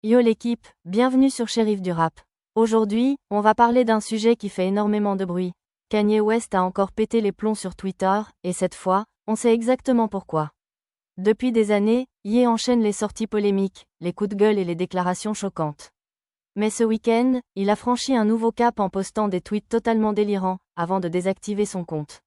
Yo l'équipe, bienvenue sur Shérif du Rap. Aujourd'hui, on va parler d'un sujet qui fait énormément de bruit. Kanye West a encore pété les plombs sur Twitter, et cette fois, on sait exactement pourquoi. Depuis des années, Ye enchaîne les sorties polémiques, les coups de gueule et les déclarations choquantes. Mais ce week-end, il a franchi un nouveau cap en postant des tweets totalement délirants, avant de désactiver son compte.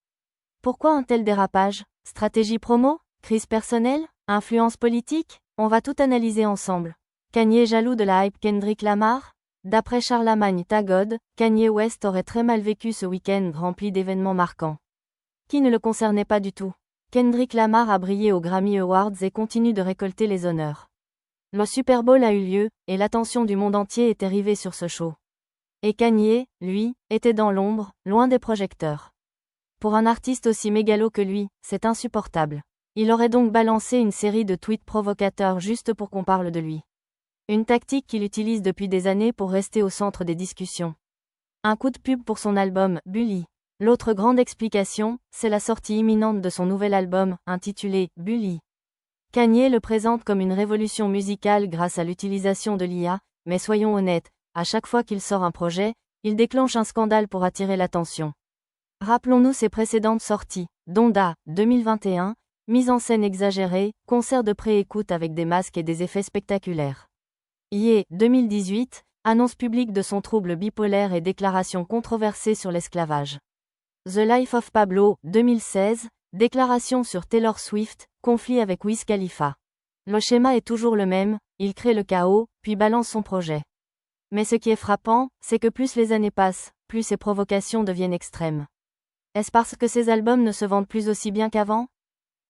Pourquoi un tel dérapage? Stratégie promo? Crise personnelle? Influence politique? On va tout analyser ensemble. Kanye jaloux de la hype Kendrick Lamar? D'après Charlamagne Tagod, Kanye West aurait très mal vécu ce week-end rempli d'événements marquants. Qui ne le concernait pas du tout. Kendrick Lamar a brillé aux Grammy Awards et continue de récolter les honneurs. Le Super Bowl a eu lieu, et l'attention du monde entier était rivée sur ce show. Et Kanye, lui, était dans l'ombre, loin des projecteurs. Pour un artiste aussi mégalo que lui, c'est insupportable. Il aurait donc balancé une série de tweets provocateurs juste pour qu'on parle de lui. Une tactique qu'il utilise depuis des années pour rester au centre des discussions. Un coup de pub pour son album, Bully. L'autre grande explication, c'est la sortie imminente de son nouvel album, intitulé Bully. Kanye le présente comme une révolution musicale grâce à l'utilisation de l'IA, mais soyons honnêtes, à chaque fois qu'il sort un projet, il déclenche un scandale pour attirer l'attention. Rappelons-nous ses précédentes sorties, Donda, 2021, mise en scène exagérée, concert de pré-écoute avec des masques et des effets spectaculaires. Ye, 2018, annonce publique de son trouble bipolaire et déclaration controversée sur l'esclavage. The Life of Pablo, 2016, déclaration sur Taylor Swift, conflit avec Wiz Khalifa. Le schéma est toujours le même, il crée le chaos, puis balance son projet. Mais ce qui est frappant, c'est que plus les années passent, plus ses provocations deviennent extrêmes. Est-ce parce que ses albums ne se vendent plus aussi bien qu'avant?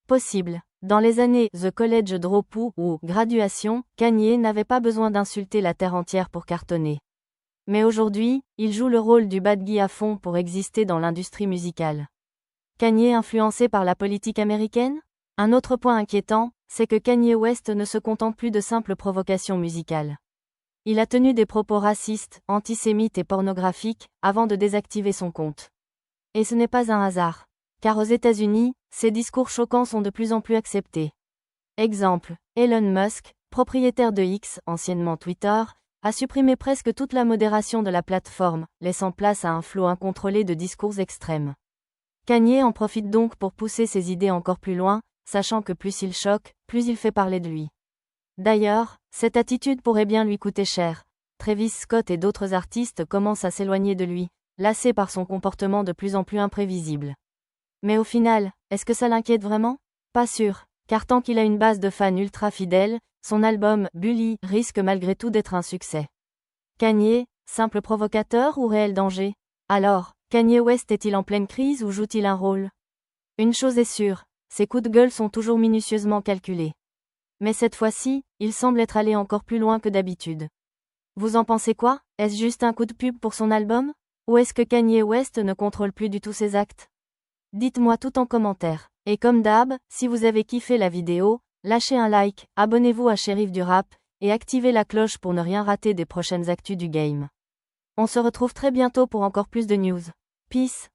Possible. Dans les années The College Dropout ou Graduation, Kanye n'avait pas besoin d'insulter la terre entière pour cartonner. Mais aujourd'hui, il joue le rôle du bad guy à fond pour exister dans l'industrie musicale. Kanye influencé par la politique américaine? Un autre point inquiétant, c'est que Kanye West ne se contente plus de simples provocations musicales. Il a tenu des propos racistes, antisémites et pornographiques, avant de désactiver son compte. Et ce n'est pas un hasard. Car aux États-Unis, ces discours choquants sont de plus en plus acceptés. Exemple, Elon Musk, propriétaire de X, anciennement Twitter, a supprimé presque toute la modération de la plateforme, laissant place à un flot incontrôlé de discours extrêmes. Kanye en profite donc pour pousser ses idées encore plus loin, sachant que plus il choque, plus il fait parler de lui. D'ailleurs, cette attitude pourrait bien lui coûter cher. Travis Scott et d'autres artistes commencent à s'éloigner de lui, lassés par son comportement de plus en plus imprévisible. Mais au final, est-ce que ça l'inquiète vraiment? Pas sûr, car tant qu'il a une base de fans ultra fidèles, son album, Bully, risque malgré tout d'être un succès. Kanye, simple provocateur ou réel danger? Alors, Kanye West est-il en pleine crise ou joue-t-il un rôle? Une chose est sûre, ses coups de gueule sont toujours minutieusement calculés. Mais cette fois-ci, il semble être allé encore plus loin que d'habitude. Vous en pensez quoi? Est-ce juste un coup de pub pour son album? Ou est-ce que Kanye West ne contrôle plus du tout ses actes? Dites-moi tout en commentaire. Et comme d'hab, si vous avez kiffé la vidéo, lâchez un like, abonnez-vous à Shérif du Rap, et activez la cloche pour ne rien rater des prochaines actus du game. On se retrouve très bientôt pour encore plus de news. Peace.